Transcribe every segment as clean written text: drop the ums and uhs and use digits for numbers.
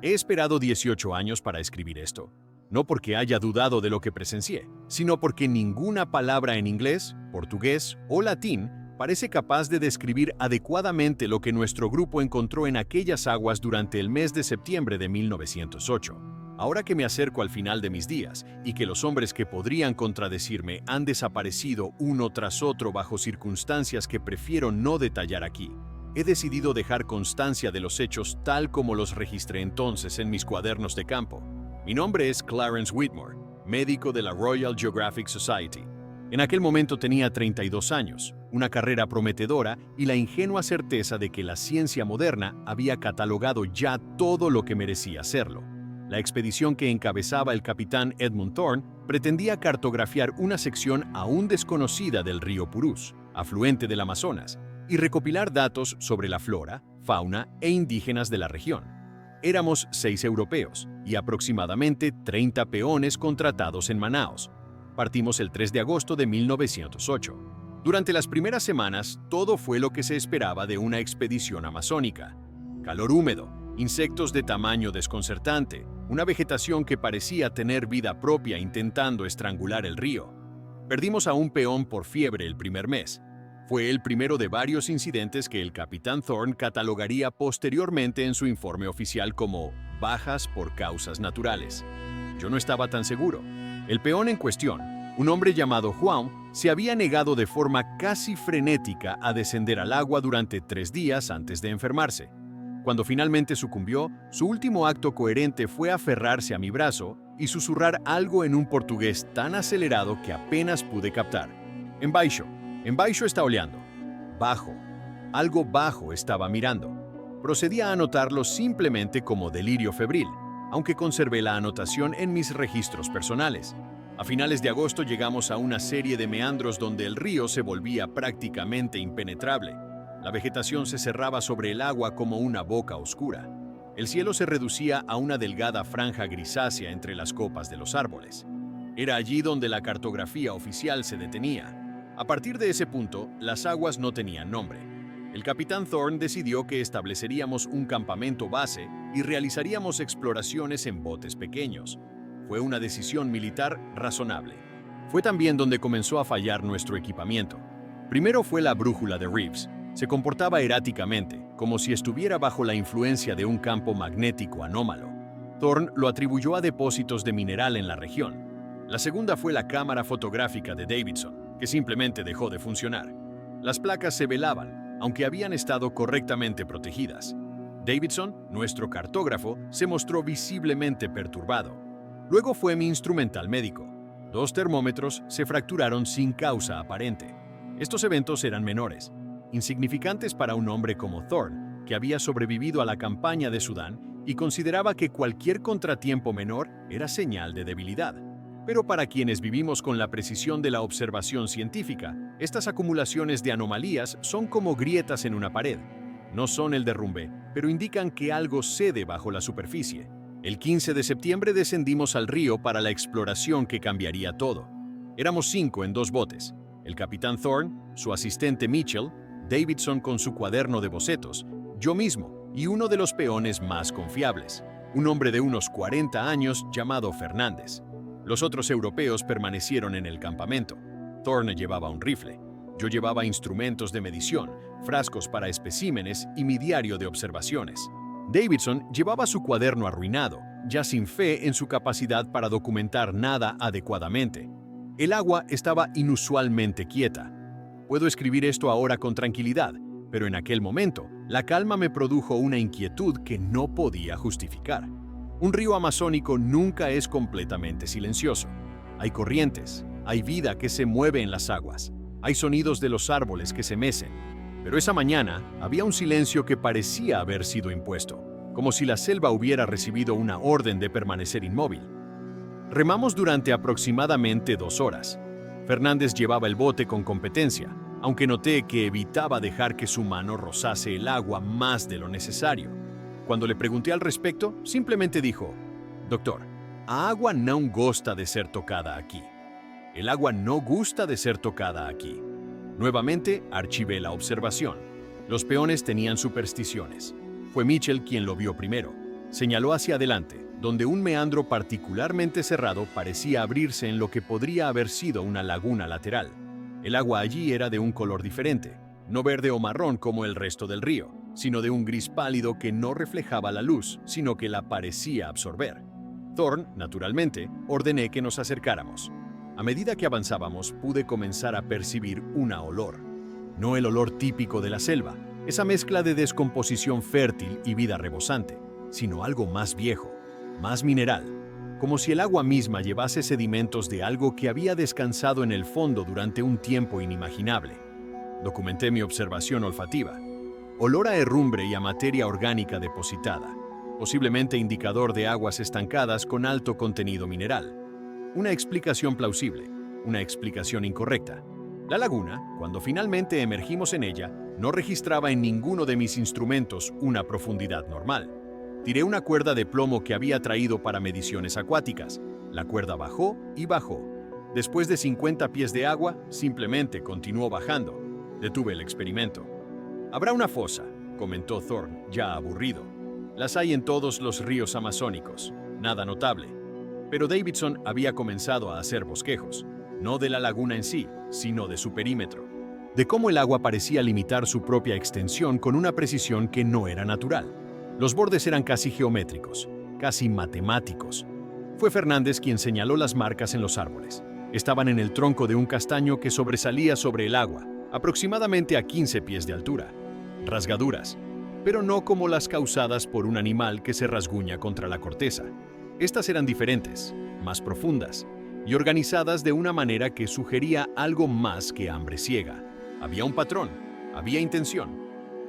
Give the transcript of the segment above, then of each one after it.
He esperado 18 años para escribir esto, no porque haya dudado de lo que presencié, sino porque ninguna palabra en inglés, portugués o latín parece capaz de describir adecuadamente lo que nuestro grupo encontró en aquellas aguas durante el mes de septiembre de 1908. Ahora que me acerco al final de mis días y que los hombres que podrían contradecirme han desaparecido uno tras otro bajo circunstancias que prefiero no detallar aquí, he decidido dejar constancia de los hechos tal como los registré entonces en mis cuadernos de campo. Mi nombre es Clarence Whitmore, médico de la Royal Geographic Society. En aquel momento tenía 32 años, una carrera prometedora y la ingenua certeza de que la ciencia moderna había catalogado ya todo lo que merecía serlo. La expedición que encabezaba el capitán Edmund Thorne pretendía cartografiar una sección aún desconocida del río Purús, afluente del Amazonas, y recopilar datos sobre la flora, fauna e indígenas de la región. Éramos 6 europeos y aproximadamente 30 peones contratados en Manaos. Partimos el 3 de agosto de 1908. Durante las primeras semanas, todo fue lo que se esperaba de una expedición amazónica. Calor húmedo, insectos de tamaño desconcertante, una vegetación que parecía tener vida propia intentando estrangular el río. Perdimos a un peón por fiebre el primer mes. Fue el primero de varios incidentes que el capitán Thorne catalogaría posteriormente en su informe oficial como bajas por causas naturales. Yo no estaba tan seguro. El peón en cuestión, un hombre llamado Juan, se había negado de forma casi frenética a descender al agua durante 3 días antes de enfermarse. Cuando finalmente sucumbió, su último acto coherente fue aferrarse a mi brazo y susurrar algo en un portugués tan acelerado que apenas pude captar. Embaixo está oleando. Bajo. Algo bajo estaba mirando. Procedí a anotarlo simplemente como delirio febril, aunque conservé la anotación en mis registros personales. A finales de agosto llegamos a una serie de meandros donde el río se volvía prácticamente impenetrable. La vegetación se cerraba sobre el agua como una boca oscura. El cielo se reducía a una delgada franja grisácea entre las copas de los árboles. Era allí donde la cartografía oficial se detenía. A partir de ese punto, las aguas no tenían nombre. El capitán Thorne decidió que estableceríamos un campamento base y realizaríamos exploraciones en botes pequeños. Fue una decisión militar razonable. Fue también donde comenzó a fallar nuestro equipamiento. Primero fue la brújula de Reeves. Se comportaba erráticamente, como si estuviera bajo la influencia de un campo magnético anómalo. Thorne lo atribuyó a depósitos de mineral en la región. La segunda fue la cámara fotográfica de Davidson, que simplemente dejó de funcionar. Las placas se velaban, aunque habían estado correctamente protegidas. Davidson, nuestro cartógrafo, se mostró visiblemente perturbado. Luego fue mi instrumental médico. 2 termómetros se fracturaron sin causa aparente. Estos eventos eran menores, insignificantes para un hombre como Thorne, que había sobrevivido a la campaña de Sudán y consideraba que cualquier contratiempo menor era señal de debilidad. Pero para quienes vivimos con la precisión de la observación científica, estas acumulaciones de anomalías son como grietas en una pared. No son el derrumbe, pero indican que algo cede bajo la superficie. El 15 de septiembre descendimos al río para la exploración que cambiaría todo. Éramos 5 en 2 botes. El capitán Thorne, su asistente Mitchell, Davidson con su cuaderno de bocetos, yo mismo y uno de los peones más confiables, un hombre de unos 40 años llamado Fernández. Los otros europeos permanecieron en el campamento. Thorne llevaba un rifle. Yo llevaba instrumentos de medición, frascos para especímenes y mi diario de observaciones. Davidson llevaba su cuaderno arruinado, ya sin fe en su capacidad para documentar nada adecuadamente. El agua estaba inusualmente quieta. Puedo escribir esto ahora con tranquilidad, pero en aquel momento, la calma me produjo una inquietud que no podía justificar. Un río amazónico nunca es completamente silencioso. Hay corrientes, hay vida que se mueve en las aguas, hay sonidos de los árboles que se mecen. Pero esa mañana había un silencio que parecía haber sido impuesto, como si la selva hubiera recibido una orden de permanecer inmóvil. Remamos durante aproximadamente 2 horas. Fernández llevaba el bote con competencia, aunque noté que evitaba dejar que su mano rozase el agua más de lo necesario. Cuando le pregunté al respecto, simplemente dijo: «Doctor, a agua no gosta de ser tocada aquí. El agua no gusta de ser tocada aquí». Nuevamente, archivé la observación. Los peones tenían supersticiones. Fue Mitchell quien lo vio primero. Señaló hacia adelante, donde un meandro particularmente cerrado parecía abrirse en lo que podría haber sido una laguna lateral. El agua allí era de un color diferente, no verde o marrón como el resto del río, sino de un gris pálido que no reflejaba la luz, sino que la parecía absorber. Thorn, naturalmente, ordené que nos acercáramos. A medida que avanzábamos, pude comenzar a percibir un olor. No el olor típico de la selva, esa mezcla de descomposición fértil y vida rebosante, sino algo más viejo, más mineral, como si el agua misma llevase sedimentos de algo que había descansado en el fondo durante un tiempo inimaginable. Documenté mi observación olfativa. Olor a herrumbre y a materia orgánica depositada, posiblemente indicador de aguas estancadas con alto contenido mineral. Una explicación plausible, una explicación incorrecta. La laguna, cuando finalmente emergimos en ella, no registraba en ninguno de mis instrumentos una profundidad normal. Tiré una cuerda de plomo que había traído para mediciones acuáticas. La cuerda bajó y bajó. Después de 50 pies de agua, simplemente continuó bajando. Detuve el experimento. «Habrá una fosa», comentó Thorn, ya aburrido. «Las hay en todos los ríos amazónicos. Nada notable». Pero Davidson había comenzado a hacer bosquejos, no de la laguna en sí, sino de su perímetro, de cómo el agua parecía limitar su propia extensión con una precisión que no era natural. Los bordes eran casi geométricos, casi matemáticos. Fue Fernández quien señaló las marcas en los árboles. Estaban en el tronco de un castaño que sobresalía sobre el agua, aproximadamente a 15 pies de altura. Rasgaduras, pero no como las causadas por un animal que se rasguña contra la corteza. Estas eran diferentes, más profundas, y organizadas de una manera que sugería algo más que hambre ciega. Había un patrón, había intención.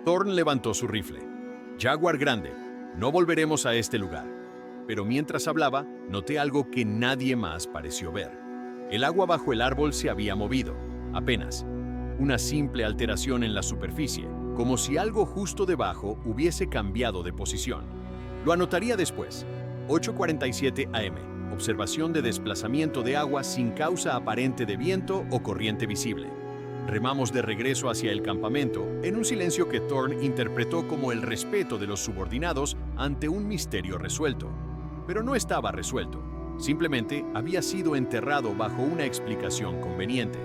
Thorn levantó su rifle. «Jaguar grande, no volveremos a este lugar». Pero mientras hablaba, noté algo que nadie más pareció ver. El agua bajo el árbol se había movido, apenas. Una simple alteración en la superficie, como si algo justo debajo hubiese cambiado de posición. Lo anotaría después. 8:47 AM. Observación de desplazamiento de agua sin causa aparente de viento o corriente visible. Remamos de regreso hacia el campamento, en un silencio que Thorn interpretó como el respeto de los subordinados ante un misterio resuelto. Pero no estaba resuelto, simplemente había sido enterrado bajo una explicación conveniente.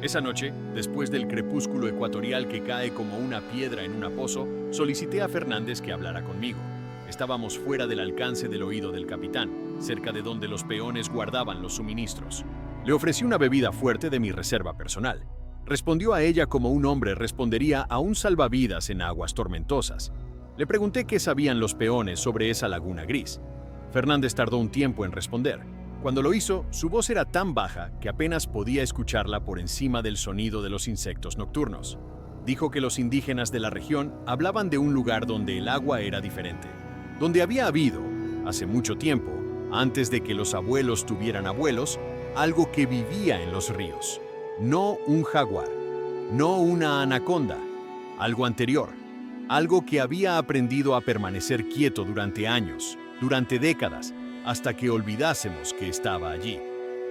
Esa noche, después del crepúsculo ecuatorial que cae como una piedra en un pozo, solicité a Fernández que hablara conmigo. Estábamos fuera del alcance del oído del capitán, cerca de donde los peones guardaban los suministros. Le ofrecí una bebida fuerte de mi reserva personal. Respondió a ella como un hombre respondería a un salvavidas en aguas tormentosas. Le pregunté qué sabían los peones sobre esa laguna gris. Fernández tardó un tiempo en responder. Cuando lo hizo, su voz era tan baja que apenas podía escucharla por encima del sonido de los insectos nocturnos. Dijo que los indígenas de la región hablaban de un lugar donde el agua era diferente, donde había habido, hace mucho tiempo, antes de que los abuelos tuvieran abuelos, algo que vivía en los ríos. No un jaguar, no una anaconda, algo anterior, algo que había aprendido a permanecer quieto durante años, durante décadas, hasta que olvidásemos que estaba allí.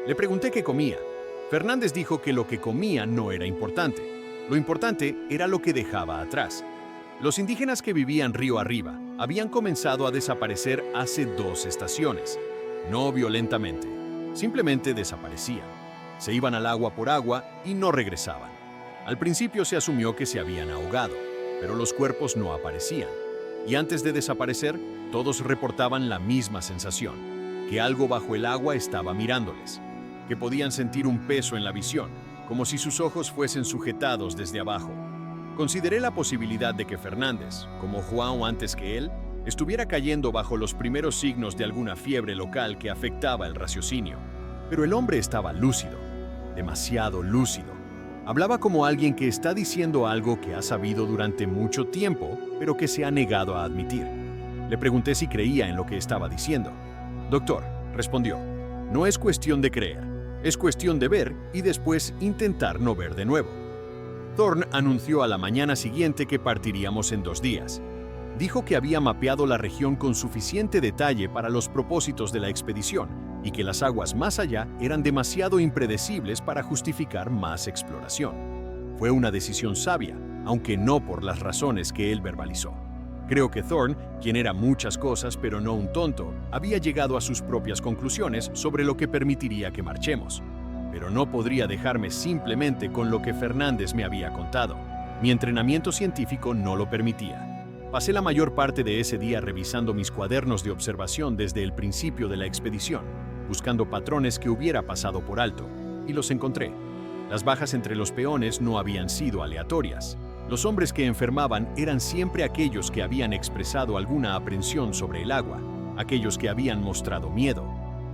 Le pregunté qué comía. Fernández dijo que lo que comía no era importante. Lo importante era lo que dejaba atrás. Los indígenas que vivían río arriba habían comenzado a desaparecer hace 2 estaciones. No violentamente, simplemente desaparecían. Se iban al agua por agua y no regresaban. Al principio se asumió que se habían ahogado, pero los cuerpos no aparecían. Y antes de desaparecer, todos reportaban la misma sensación, que algo bajo el agua estaba mirándoles, que podían sentir un peso en la visión, como si sus ojos fuesen sujetados desde abajo. Consideré la posibilidad de que Fernández, como Juan antes que él, estuviera cayendo bajo los primeros signos de alguna fiebre local que afectaba el raciocinio. Pero el hombre estaba lúcido, demasiado lúcido. Hablaba como alguien que está diciendo algo que ha sabido durante mucho tiempo, pero que se ha negado a admitir. Le pregunté si creía en lo que estaba diciendo. «Doctor», respondió, «no es cuestión de creer, es cuestión de ver y después intentar no ver de nuevo». Thorn anunció a la mañana siguiente que partiríamos en 2 días. Dijo que había mapeado la región con suficiente detalle para los propósitos de la expedición y que las aguas más allá eran demasiado impredecibles para justificar más exploración. Fue una decisión sabia, aunque no por las razones que él verbalizó. Creo que Thorne, quien era muchas cosas pero no un tonto, había llegado a sus propias conclusiones sobre lo que permitiría que marchemos. Pero no podría dejarme simplemente con lo que Fernández me había contado. Mi entrenamiento científico no lo permitía. Pasé la mayor parte de ese día revisando mis cuadernos de observación desde el principio de la expedición, buscando patrones que hubiera pasado por alto, y los encontré. Las bajas entre los peones no habían sido aleatorias. Los hombres que enfermaban eran siempre aquellos que habían expresado alguna aprensión sobre el agua, aquellos que habían mostrado miedo.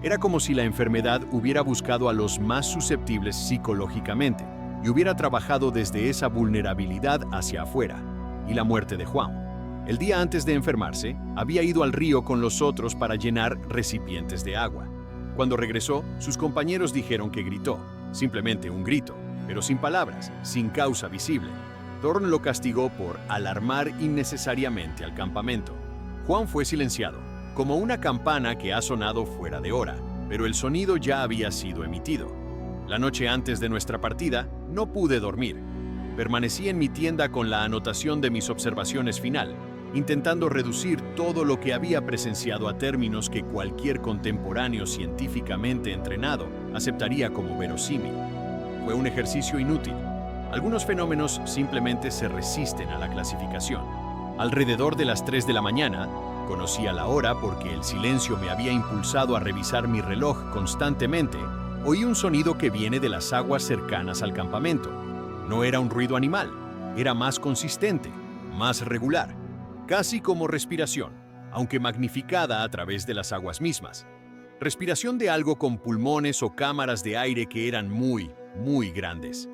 Era como si la enfermedad hubiera buscado a los más susceptibles psicológicamente y hubiera trabajado desde esa vulnerabilidad hacia afuera. Y la muerte de Juan. El día antes de enfermarse, había ido al río con los otros para llenar recipientes de agua. Cuando regresó, sus compañeros dijeron que gritó, simplemente un grito, pero sin palabras, sin causa visible. Thorne lo castigó por alarmar innecesariamente al campamento. Juan fue silenciado, como una campana que ha sonado fuera de hora, pero el sonido ya había sido emitido. La noche antes de nuestra partida, no pude dormir. Permanecí en mi tienda con la anotación de mis observaciones final, intentando reducir todo lo que había presenciado a términos que cualquier contemporáneo científicamente entrenado aceptaría como verosímil. Fue un ejercicio inútil. Algunos fenómenos simplemente se resisten a la clasificación. Alrededor de las 3 de la mañana, conocía la hora porque el silencio me había impulsado a revisar mi reloj constantemente, oí un sonido que viene de las aguas cercanas al campamento. No era un ruido animal, era más consistente, más regular, casi como respiración, aunque magnificada a través de las aguas mismas. Respiración de algo con pulmones o cámaras de aire que eran muy, muy grandes.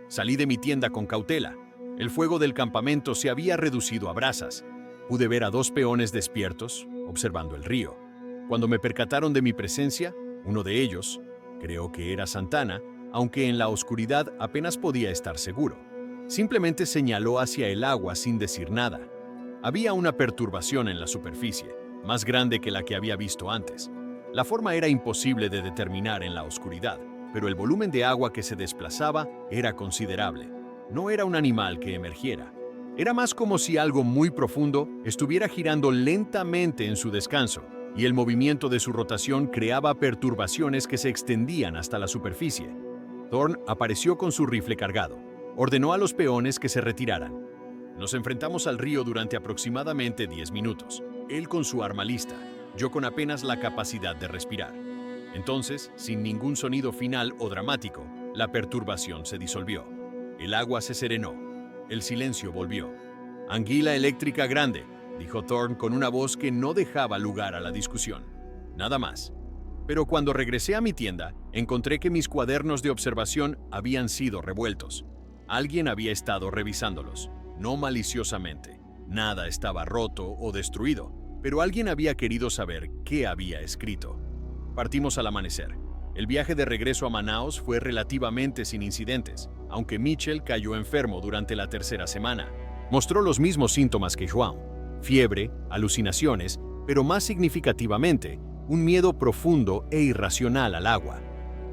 Salí de mi tienda con cautela. El fuego del campamento se había reducido a brasas. Pude ver a 2 peones despiertos, observando el río. Cuando me percataron de mi presencia, uno de ellos, creo que era Santana, aunque en la oscuridad apenas podía estar seguro, simplemente señaló hacia el agua sin decir nada. Había una perturbación en la superficie, más grande que la que había visto antes. La forma era imposible de determinar en la oscuridad, pero el volumen de agua que se desplazaba era considerable. No era un animal que emergiera. Era más como si algo muy profundo estuviera girando lentamente en su descanso, y el movimiento de su rotación creaba perturbaciones que se extendían hasta la superficie. Thorne apareció con su rifle cargado. Ordenó a los peones que se retiraran. Nos enfrentamos al río durante aproximadamente 10 minutos, él con su arma lista, yo con apenas la capacidad de respirar. Entonces, sin ningún sonido final o dramático, la perturbación se disolvió. El agua se serenó. El silencio volvió. «Anguila eléctrica grande», dijo Thorne con una voz que no dejaba lugar a la discusión. Nada más. Pero cuando regresé a mi tienda, encontré que mis cuadernos de observación habían sido revueltos. Alguien había estado revisándolos, no maliciosamente. Nada estaba roto o destruido, pero alguien había querido saber qué había escrito. Partimos al amanecer. El viaje de regreso a Manaos fue relativamente sin incidentes, aunque Mitchell cayó enfermo durante la 3ª semana. Mostró los mismos síntomas que João: fiebre, alucinaciones, pero más significativamente, un miedo profundo e irracional al agua.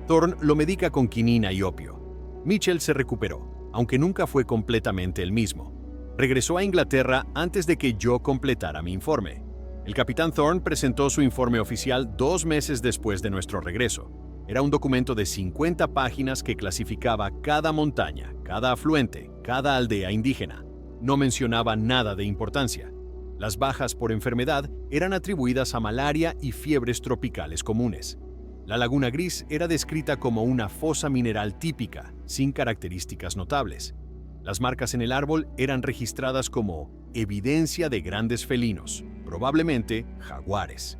Thorne lo medica con quinina y opio. Mitchell se recuperó, aunque nunca fue completamente el mismo. Regresó a Inglaterra antes de que yo completara mi informe. El capitán Thorne presentó su informe oficial 2 meses después de nuestro regreso. Era un documento de 50 páginas que clasificaba cada montaña, cada afluente, cada aldea indígena. No mencionaba nada de importancia. Las bajas por enfermedad eran atribuidas a malaria y fiebres tropicales comunes. La Laguna Gris era descrita como una fosa mineral típica, sin características notables. Las marcas en el árbol eran registradas como evidencia de grandes felinos, probablemente jaguares.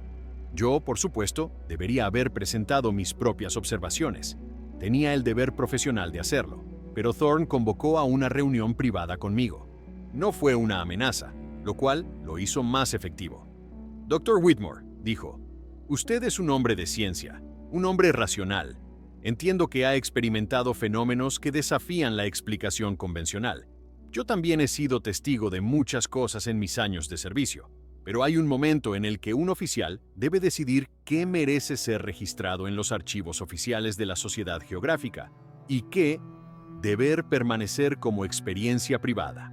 Yo, por supuesto, debería haber presentado mis propias observaciones. Tenía el deber profesional de hacerlo, pero Thorne convocó a una reunión privada conmigo. No fue una amenaza, lo cual lo hizo más efectivo. «Dr. Whitmore», dijo, «usted es un hombre de ciencia, un hombre racional. Entiendo que ha experimentado fenómenos que desafían la explicación convencional. Yo también he sido testigo de muchas cosas en mis años de servicio, pero hay un momento en el que un oficial debe decidir qué merece ser registrado en los archivos oficiales de la Sociedad Geográfica y qué debe permanecer como experiencia privada».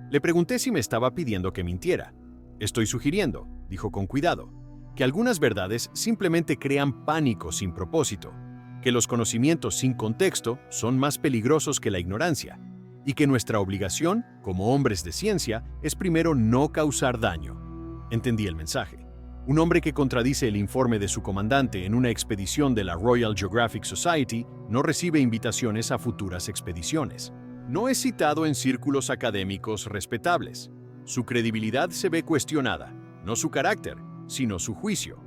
Le pregunté si me estaba pidiendo que mintiera. Estoy sugiriendo, dijo con cuidado, que algunas verdades simplemente crean pánico sin propósito, que los conocimientos sin contexto son más peligrosos que la ignorancia, y que nuestra obligación, como hombres de ciencia, es primero no causar daño. Entendí el mensaje. Un hombre que contradice el informe de su comandante en una expedición de la Royal Geographic Society no recibe invitaciones a futuras expediciones. No es citado en círculos académicos respetables. Su credibilidad se ve cuestionada, no su carácter, sino su juicio.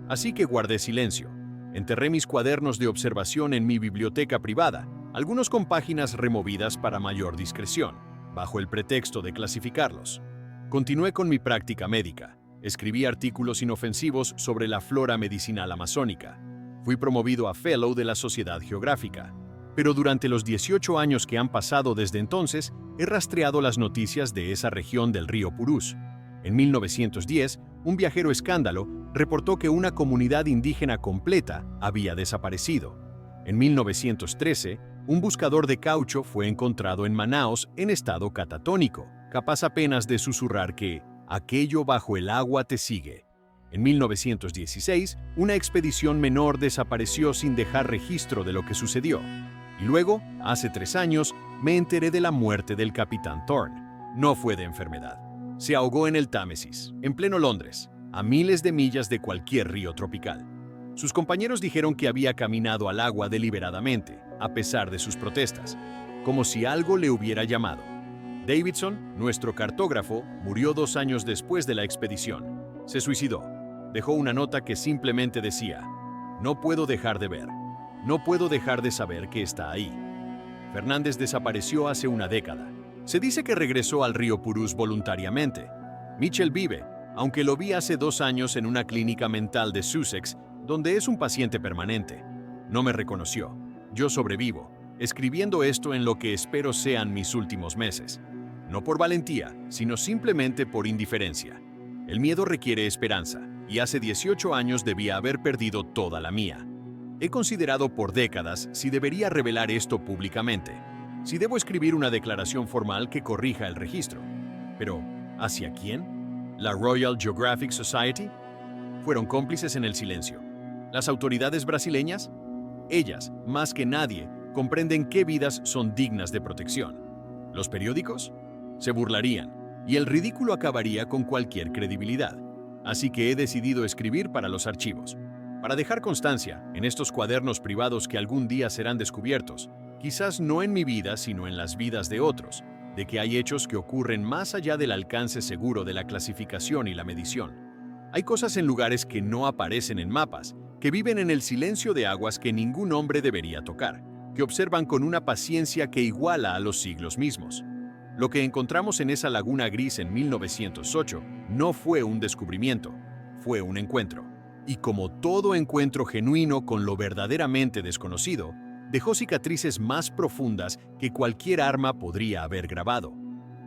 Así que guardé silencio. Enterré mis cuadernos de observación en mi biblioteca privada, algunos con páginas removidas para mayor discreción, bajo el pretexto de clasificarlos. Continué con mi práctica médica. Escribí artículos inofensivos sobre la flora medicinal amazónica. Fui promovido a Fellow de la Sociedad Geográfica. Pero durante los 18 años que han pasado desde entonces, he rastreado las noticias de esa región del río Purús. En 1910, un viajero escándalo reportó que una comunidad indígena completa había desaparecido. En 1913, un buscador de caucho fue encontrado en Manaos en estado catatónico, capaz apenas de susurrar que aquello bajo el agua te sigue. En 1916, una expedición menor desapareció sin dejar registro de lo que sucedió. Y luego, hace 3 años, me enteré de la muerte del capitán Thorne. No fue de enfermedad. Se ahogó en el Támesis, en pleno Londres, a miles de millas de cualquier río tropical. Sus compañeros dijeron que había caminado al agua deliberadamente, a pesar de sus protestas, como si algo le hubiera llamado. Davidson, nuestro cartógrafo, murió 2 años después de la expedición. Se suicidó. Dejó una nota que simplemente decía: "No puedo dejar de ver. No puedo dejar de saber que está ahí". Fernández desapareció hace una década. Se dice que regresó al río Purús voluntariamente. Mitchell vive, aunque lo vi hace 2 años en una clínica mental de Sussex, donde es un paciente permanente. No me reconoció. Yo sobrevivo, escribiendo esto en lo que espero sean mis últimos meses. No por valentía, sino simplemente por indiferencia. El miedo requiere esperanza, y hace 18 años debía haber perdido toda la mía. He considerado por décadas si debería revelar esto públicamente, si debo escribir una declaración formal que corrija el registro. Pero, ¿hacia quién? ¿La Royal Geographic Society? ¿Fueron cómplices en el silencio? ¿Las autoridades brasileñas? Ellas, más que nadie, comprenden qué vidas son dignas de protección. ¿Los periódicos? Se burlarían, y el ridículo acabaría con cualquier credibilidad. Así que he decidido escribir para los archivos, para dejar constancia, en estos cuadernos privados que algún día serán descubiertos, quizás no en mi vida, sino en las vidas de otros, de que hay hechos que ocurren más allá del alcance seguro de la clasificación y la medición. Hay cosas en lugares que no aparecen en mapas, que viven en el silencio de aguas que ningún hombre debería tocar, que observan con una paciencia que iguala a los siglos mismos. Lo que encontramos en esa laguna gris en 1908 no fue un descubrimiento, fue un encuentro. Y como todo encuentro genuino con lo verdaderamente desconocido, dejó cicatrices más profundas que cualquier arma podría haber grabado.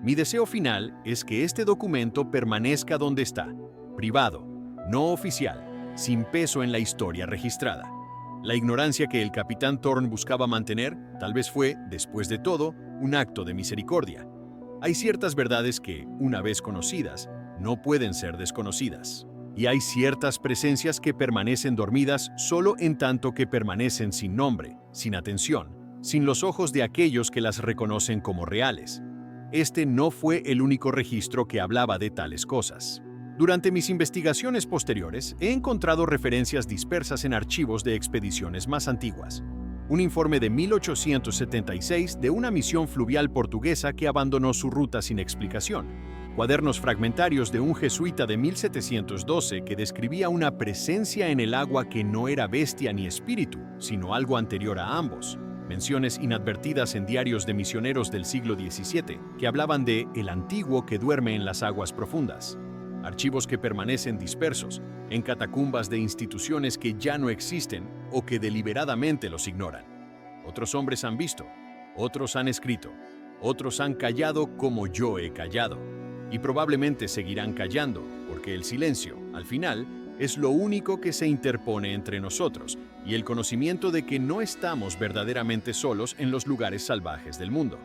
Mi deseo final es que este documento permanezca donde está, privado, no oficial, sin peso en la historia registrada. La ignorancia que el capitán Thorne buscaba mantener tal vez fue, después de todo, un acto de misericordia. Hay ciertas verdades que, una vez conocidas, no pueden ser desconocidas. Y hay ciertas presencias que permanecen dormidas solo en tanto que permanecen sin nombre, sin atención, sin los ojos de aquellos que las reconocen como reales. Este no fue el único registro que hablaba de tales cosas. Durante mis investigaciones posteriores, he encontrado referencias dispersas en archivos de expediciones más antiguas. Un informe de 1876 de una misión fluvial portuguesa que abandonó su ruta sin explicación. Cuadernos fragmentarios de un jesuita de 1712 que describía una presencia en el agua que no era bestia ni espíritu, sino algo anterior a ambos. Menciones inadvertidas en diarios de misioneros del siglo XVII que hablaban de el antiguo que duerme en las aguas profundas. Archivos que permanecen dispersos, en catacumbas de instituciones que ya no existen o que deliberadamente los ignoran. Otros hombres han visto, otros han escrito, otros han callado como yo he callado. Y probablemente seguirán callando, porque el silencio, al final, es lo único que se interpone entre nosotros y el conocimiento de que no estamos verdaderamente solos en los lugares salvajes del mundo,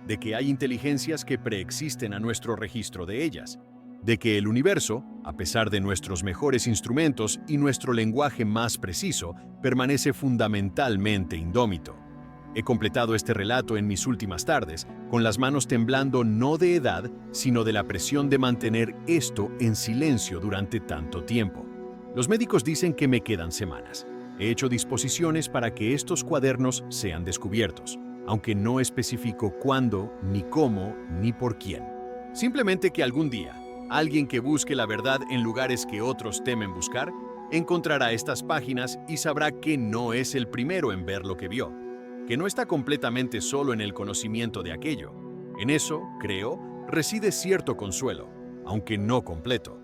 de que hay inteligencias que preexisten a nuestro registro de ellas, de que el universo, a pesar de nuestros mejores instrumentos y nuestro lenguaje más preciso, permanece fundamentalmente indómito. He completado este relato en mis últimas tardes, con las manos temblando no de edad, sino de la presión de mantener esto en silencio durante tanto tiempo. Los médicos dicen que me quedan semanas. He hecho disposiciones para que estos cuadernos sean descubiertos, aunque no especifico cuándo, ni cómo, ni por quién. Simplemente que algún día, alguien que busque la verdad en lugares que otros temen buscar, encontrará estas páginas y sabrá que no es el primero en ver lo que vio, que no está completamente solo en el conocimiento de aquello. En eso, creo, reside cierto consuelo, aunque no completo.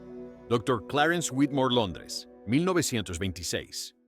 Dr. Clarence Whitmore, Londres, 1926.